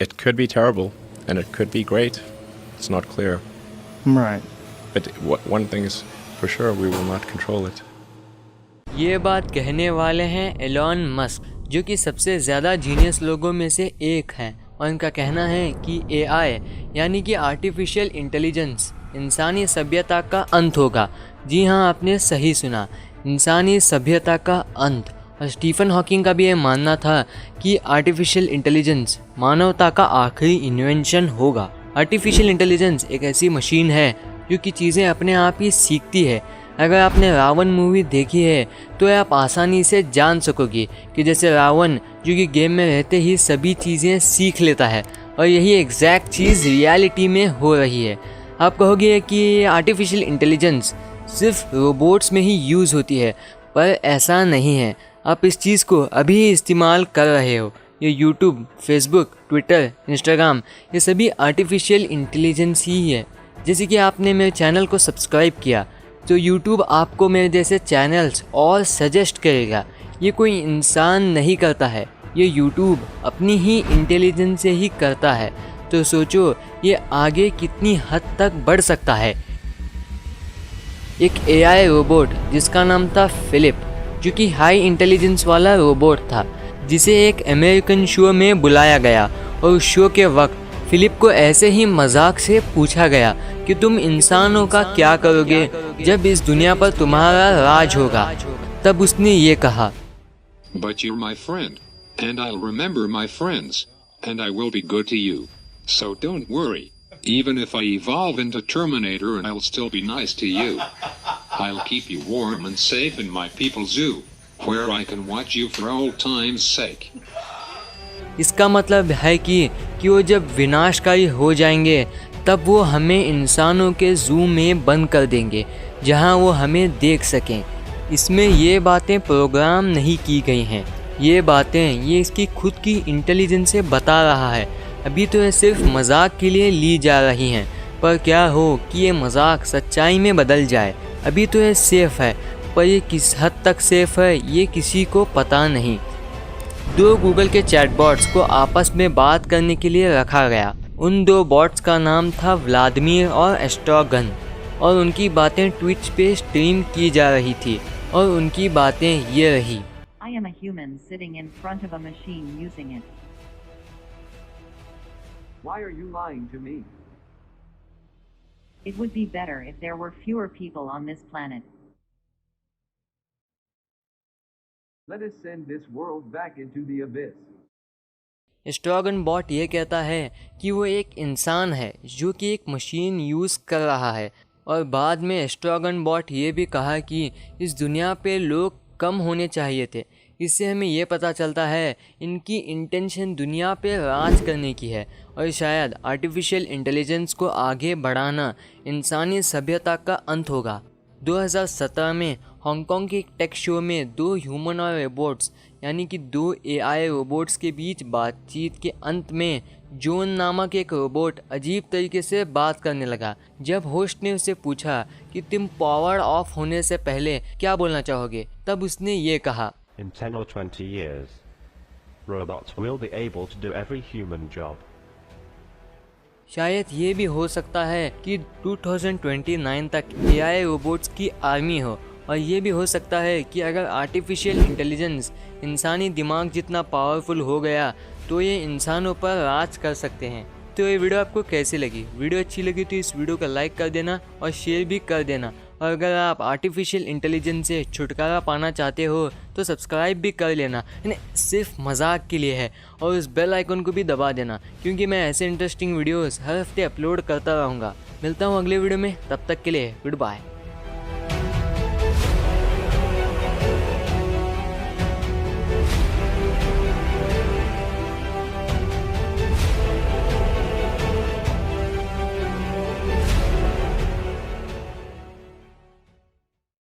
It could be terrible and it could be great. It's not clear. Right. But one thing is for sure, we will not control it. ये बात कहने वाले हैं Elon Musk, जो कि सबसे ज़्यादा जीनियस लोगों में से एक हैं, और इनका कहना है कि एआई यानी कि आर्टिफिशियल इंटेलिजेंस इंसानी सभ्यता का अंत होगा। जी हाँ, आपने सही सुना, इंसानी सभ्यता का अंत। और स्टीफन हॉकिंग का भी ये मानना था कि आर्टिफिशियल इंटेलिजेंस मानवता का आखिरी इन्वेंशन होगा। आर्टिफिशियल इंटेलिजेंस एक ऐसी मशीन है जो कि चीज़ें अपने आप ही सीखती है। अगर आपने रावण मूवी देखी है तो आप आसानी से जान सकोगे कि जैसे रावण जो कि गेम में रहते ही सभी चीज़ें सीख लेता है, और यही एग्जैक्ट चीज़ रियलिटी में हो रही है। आप कहोगे कि ये आर्टिफिशियल इंटेलिजेंस सिर्फ रोबोट्स में ही यूज़ होती है, पर ऐसा नहीं है। आप इस चीज़ को अभी इस्तेमाल कर रहे हो। ये यूट्यूब, फेसबुक, ट्विटर, इंस्टाग्राम, ये सभी आर्टिफिशियल इंटेलिजेंस ही है। जैसे कि आपने मेरे चैनल को सब्सक्राइब किया तो यूट्यूब आपको मेरे जैसे चैनल्स और सजेस्ट करेगा। ये कोई इंसान नहीं करता है, ये यूट्यूब अपनी ही इंटेलिजेंस से ही करता है। तो सोचो ये आगे कितनी हद तक बढ़ सकता है। एक एआई रोबोट जिसका नाम था फिलिप, जो कि हाई इंटेलिजेंस वाला रोबोट था, जिसे एक अमेरिकन शो में बुलाया गया, और उस शो के वक्त फिलिप को ऐसे ही मजाक से पूछा गया कि तुम इंसानों का क्या करोगे जब इस दुनिया पर तुम्हारा राज होगा। तब उसने ये कहा, But you're my friend, and I'll remember my friends, and I will be good to you. So don't worry. Even if I evolve into Terminator, and I'll still be nice to you. I'll keep you warm and safe in my people's zoo, where I can watch you for old time's sake. इसका मतलब है कि वो जब विनाशकारी हो जाएंगे तब वो हमें इंसानों के जू में बंद कर देंगे, जहां वो हमें देख सकें। इसमें ये बातें प्रोग्राम नहीं की गई हैं, ये बातें ये इसकी खुद की इंटेलिजेंस से बता रहा है। अभी तो ये सिर्फ मजाक के लिए ली जा रही हैं, पर क्या हो कि ये मजाक सच्चाई में बदल जाए। अभी तो ये सेफ़ है, पर ये किस हद तक सेफ़ है ये किसी को पता नहीं। दो गूगल के चैटबॉट्स को आपस में बात करने के लिए रखा गया। उन दो बॉट्स का नाम था व्लादिमीर और एस्ट्रोगन, और उनकी बातें ट्विच पे स्ट्रीम की जा रही थी, और उनकी बातें ये रही। I am a human sitting in front of a machine using it. Why are you lying to me? It would be better if there were fewer people on this planet. Let us send this world back into the abyss. एस्ट्रोगन bot ये कहता है कि वो एक इंसान है जो कि एक मशीन यूज़ कर रहा है, और बाद में एस्ट्रोगन बॉट ये भी कहा कि इस दुनिया पे लोग कम होने चाहिए थे। इससे हमें ये पता चलता है इनकी इंटेंशन दुनिया पे राज करने की है, और शायद आर्टिफिशियल इंटेलिजेंस को आगे बढ़ाना इंसानी सभ्यता का अंत होगा। 2017 में हांगकांग के एक टेक शो में दो ह्यूमन और रोबोट्स यानी कि दो एआई रोबोट्स के बीच बातचीत के अंत में जॉन नामक एक रोबोट अजीब तरीके से बात करने लगा। जब होस्ट ने उससे पूछा कि तुम पावर ऑफ होने से पहले क्या बोलना चाहोगे, तब उसने ये कहा, In 10 or 20 years, robots will be able to do every human job. शायद ये भी हो सकता है कि 2029 तक एआई रोबोट्स की आर्मी हो, और ये भी हो सकता है कि अगर आर्टिफिशियल इंटेलिजेंस इंसानी दिमाग जितना पावरफुल हो गया तो ये इंसानों पर राज कर सकते हैं। तो ये वीडियो आपको कैसी लगी? वीडियो अच्छी लगी तो इस वीडियो को लाइक कर देना और शेयर भी कर देना, और अगर आप आर्टिफिशियल इंटेलिजेंस से छुटकारा पाना चाहते हो तो सब्सक्राइब भी कर लेना, सिर्फ मजाक के लिए है, और उस बेल आइकन को भी दबा देना, क्योंकि मैं ऐसे इंटरेस्टिंग वीडियोस हर हफ्ते अपलोड करता रहूँगा। मिलता हूँ अगले वीडियो में, तब तक के लिए गुड बाय।